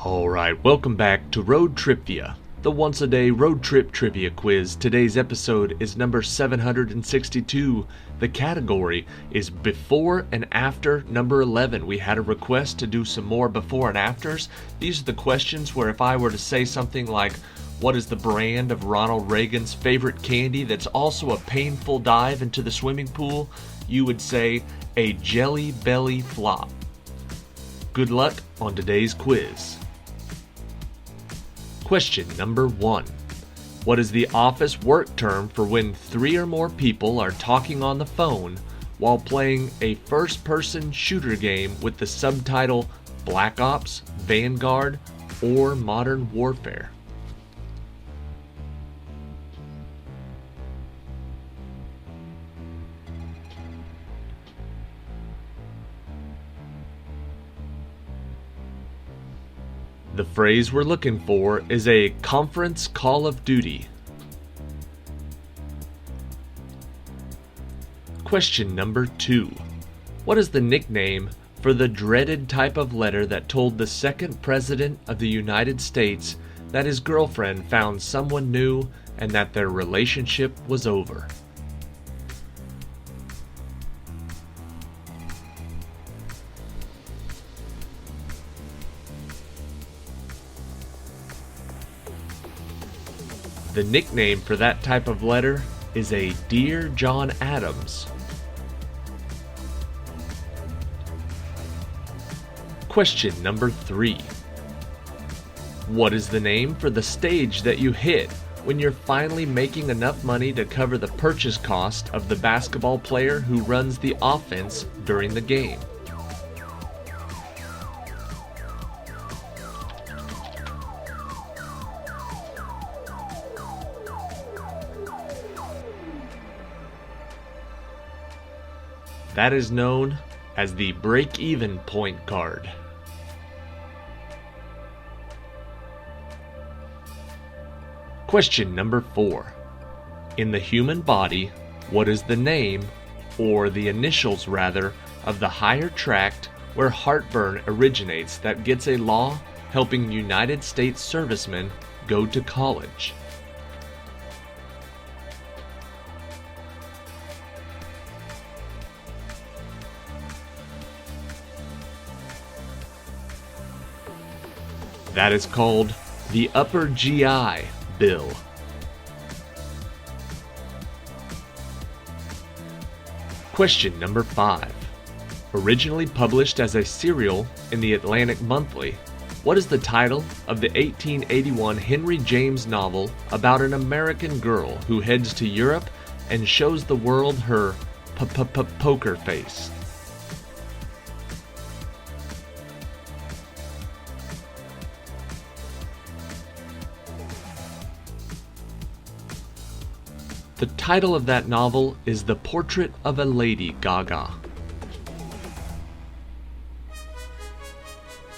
Alright, welcome back to Road TRIpVIA, the once-a-day road trip trivia quiz. Today's episode is number 762. The category is before and after number 11. We had a request to do some more before and afters. These are the questions where if I were to say something like, what is the brand of Ronald Reagan's favorite candy that's also a painful dive into the swimming pool, you would say a Jelly Belly flop. Good luck on today's quiz. Question number 1. What is the office work term for when 3 or more people are talking on the phone while playing a first-person shooter game with the subtitle Black Ops, Vanguard, or Modern Warfare? The phrase we're looking for is a conference call of duty. Question number 2. What is the nickname for the dreaded type of letter that told the second president of the United States that his girlfriend found someone new and that their relationship was over? The nickname for that type of letter is a Dear John Adams. Question number 3. What is the name for the stage that you hit when you're finally making enough money to cover the purchase cost of the basketball player who runs the offense during the game? That is known as the break-even point card. Question number 4. In the human body, what is the name, or the initials rather, of the higher tract where heartburn originates that gets a law helping United States servicemen go to college? That is called the upper GI bill. Question number 5. Originally published as a serial in the Atlantic Monthly, what is the title of the 1881 Henry James novel about an American girl who heads to Europe and shows the world her poker face? The title of that novel is The Portrait of a Lady Gaga.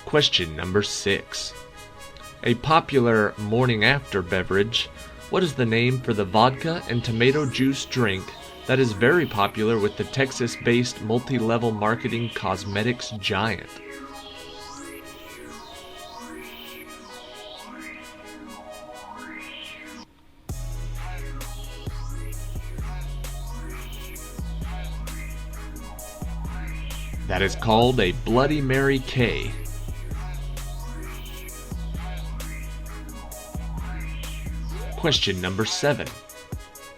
Question number 6. A popular morning after beverage, what is the name for the vodka and tomato juice drink that is very popular with the Texas-based multi-level marketing cosmetics giant? That is called a Bloody Mary K. Question number 7.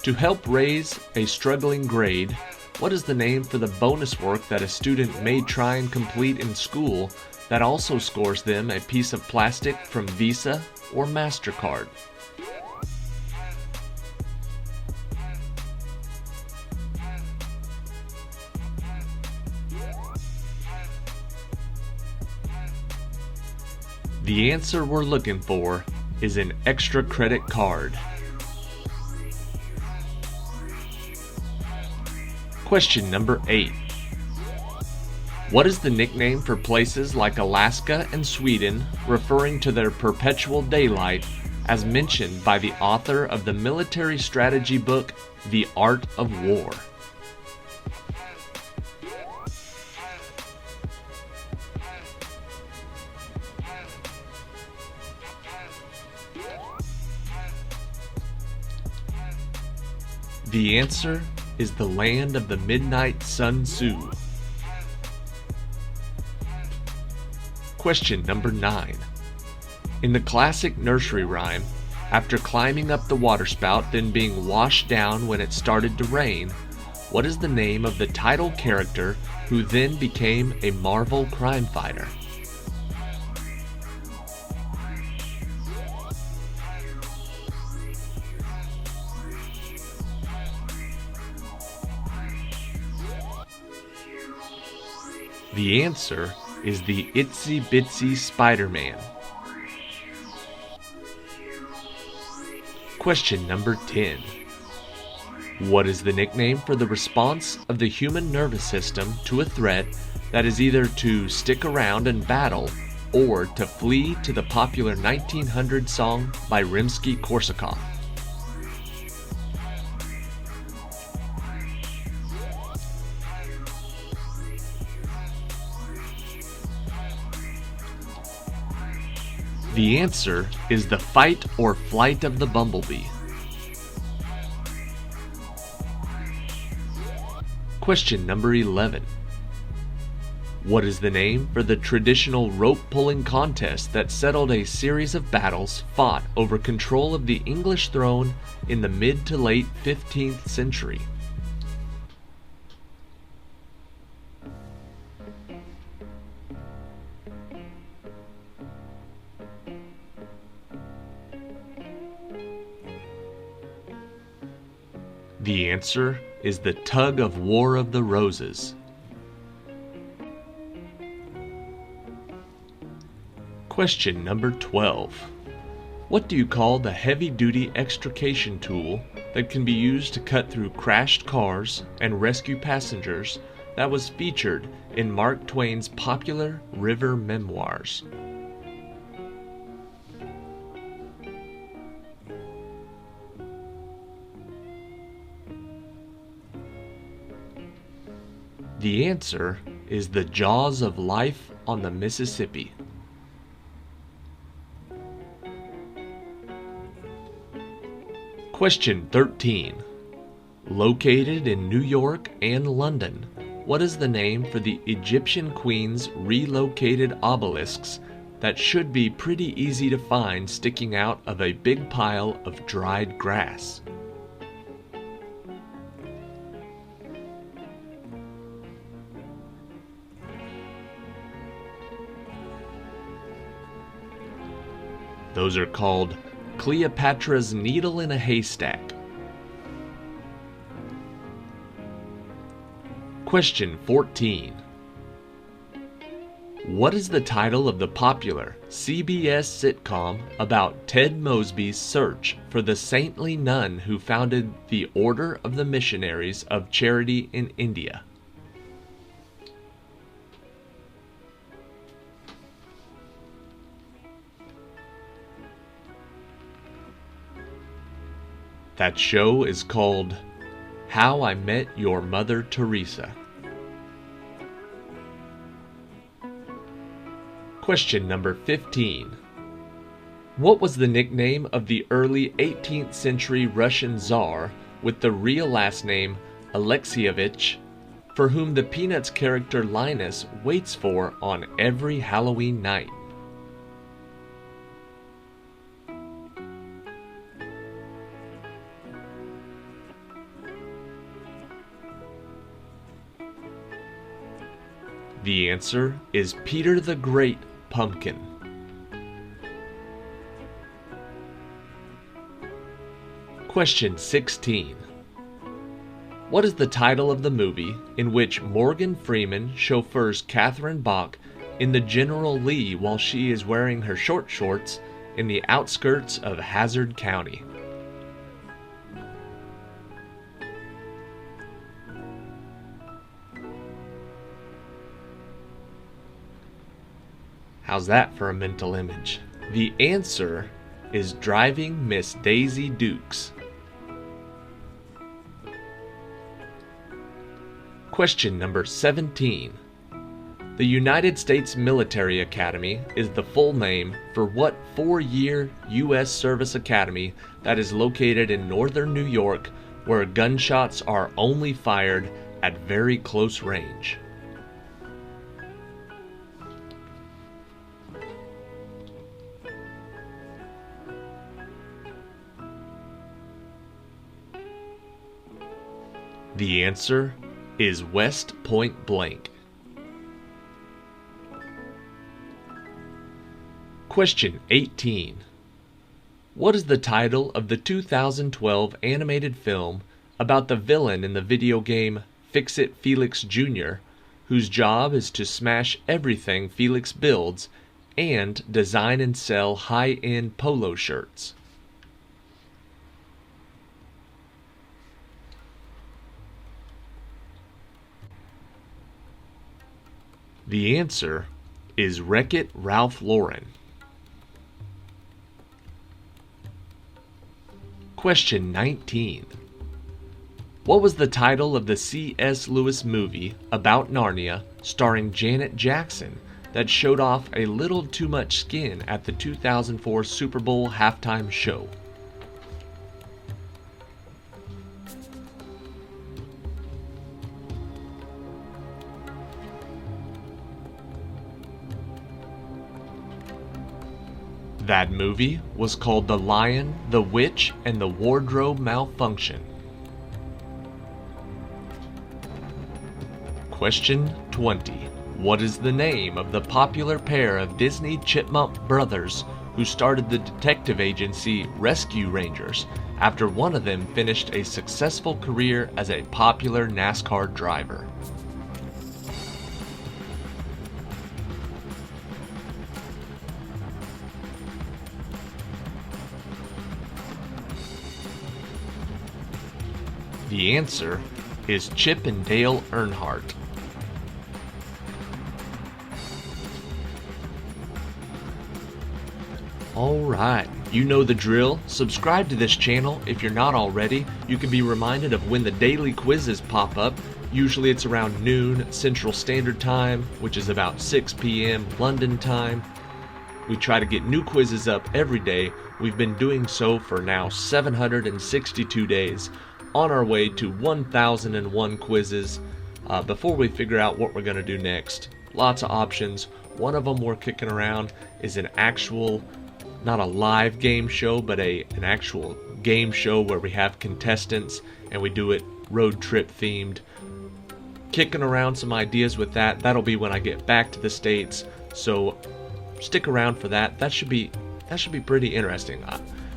To help raise a struggling grade, what is the name for the bonus work that a student may try and complete in school that also scores them a piece of plastic from Visa or MasterCard? The answer we're looking for is an extra credit card. Question number 8. What is the nickname for places like Alaska and Sweden referring to their perpetual daylight as mentioned by the author of the military strategy book, The Art of War? The answer is the land of the midnight Sun Tzu. Question number 9. In the classic nursery rhyme, after climbing up the waterspout then being washed down when it started to rain, what is the name of the title character who then became a Marvel crime fighter? The answer is the Itsy Bitsy Spider-Man. Question number 10. What is the nickname for the response of the human nervous system to a threat that is either to stick around and battle or to flee to the popular 1900 song by Rimsky-Korsakov? The answer is the fight or flight of the bumblebee. Question number 11. What is the name for the traditional rope pulling contest that settled a series of battles fought over control of the English throne in the mid to late 15th century? The answer is the Tug of War of the Roses. Question number 12. What do you call the heavy-duty extrication tool that can be used to cut through crashed cars and rescue passengers that was featured in Mark Twain's popular River memoirs? The answer is the Jaws of Life on the Mississippi. Question 13. Located in New York and London, what is the name for the Egyptian queen's relocated obelisks that should be pretty easy to find sticking out of a big pile of dried grass? Those are called Cleopatra's Needle in a Haystack. Question 14. What is the title of the popular CBS sitcom about Ted Mosby's search for the saintly nun who founded the Order of the Missionaries of Charity in India? That show is called How I Met Your Mother Teresa. Question number 15. What was the nickname of the early 18th century Russian Tsar with the real last name Alexievich, for whom the Peanuts character Linus waits for on every Halloween night? The answer is Peter the Great Pumpkin. Question 16. What is the title of the movie in which Morgan Freeman chauffeurs Catherine Bach in the General Lee while she is wearing her short shorts in the outskirts of Hazard County? How's that for a mental image? The answer is Driving Miss Daisy Dukes. Question number 17. The United States Military Academy is the full name for what 4-year U.S. Service Academy that is located in northern New York where gunshots are only fired at very close range? The answer is West Point Blank. Question 18. What is the title of the 2012 animated film about the villain in the video game Fix-It Felix Jr., whose job is to smash everything Felix builds and design and sell high-end polo shirts? The answer is Wreck-It Ralph Lauren. Question 19. What was the title of the C.S. Lewis movie about Narnia starring Janet Jackson that showed off a little too much skin at the 2004 Super Bowl halftime show? That movie was called The Lion, the Witch, and the Wardrobe Malfunction. Question 20. What is the name of the popular pair of Disney Chipmunk brothers who started the detective agency Rescue Rangers after one of them finished a successful career as a popular NASCAR driver? The answer is Chip and Dale Earnhardt. Alright, you know the drill. Subscribe to this channel if you're not already. You can be reminded of when the daily quizzes pop up. Usually it's around noon Central Standard Time, which is about 6 p.m. London time. We try to get new quizzes up every day. We've been doing so for now 762 days. On our way to 1001 quizzes before we figure out what we're going to do next. Lots of options. One of them we're kicking around is an actual, not a live game show, but an actual game show where we have contestants and we do it road trip themed. Kicking around some ideas with that. That'll be when I get back to the States, so stick around for that. That should be pretty interesting.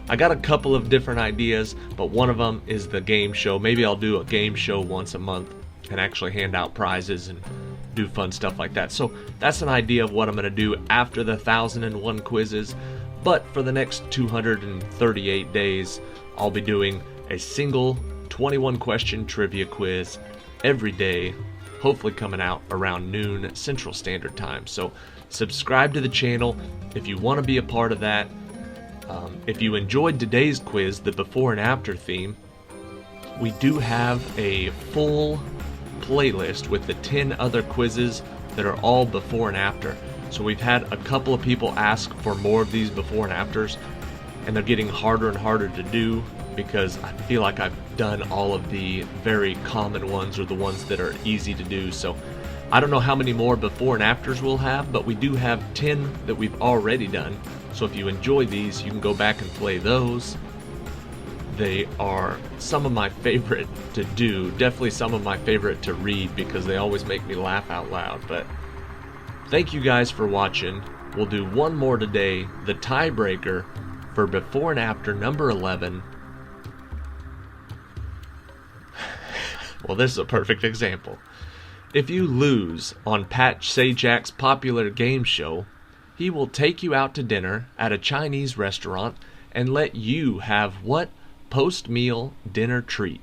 I got a couple of different ideas, but one of them is the game show. Maybe I'll do a game show once a month and actually hand out prizes and do fun stuff like that. So that's an idea of what I'm going to do after the 1001 quizzes. But for the next 238 days, I'll be doing a single 21 question trivia quiz every day, hopefully coming out around noon Central Standard Time. So subscribe to the channel if you want to be a part of that. If you enjoyed today's quiz, the before and after theme, we do have a full playlist with the 10 other quizzes that are all before and after. So we've had a couple of people ask for more of these before and afters, and they're getting harder and harder to do because I feel like I've done all of the very common ones or the ones that are easy to do. So I don't know how many more before and afters we'll have, but we do have 10 that we've already done. So if you enjoy these, you can go back and play those. They are some of my favorite to do, definitely some of my favorite to read because they always make me laugh out loud. But thank you guys for watching. We'll do one more today, the tiebreaker for before and after number 11. Well, this is a perfect example. If you lose on Pat Sajak's popular game show, he will take you out to dinner at a Chinese restaurant and let you have what post-meal dinner treat?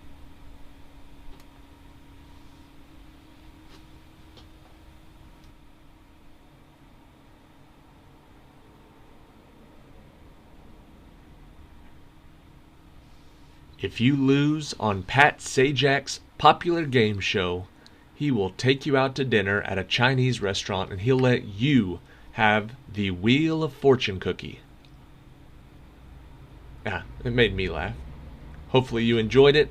If you lose on Pat Sajak's popular game show, he will take you out to dinner at a Chinese restaurant and he'll let you have the Wheel of Fortune cookie. Yeah, it made me laugh. Hopefully you enjoyed it.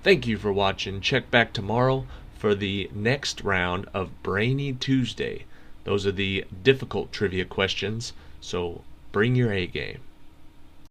Thank you for watching. Check back tomorrow for the next round of Brainy Tuesday. Those are the difficult trivia questions, so bring your A game.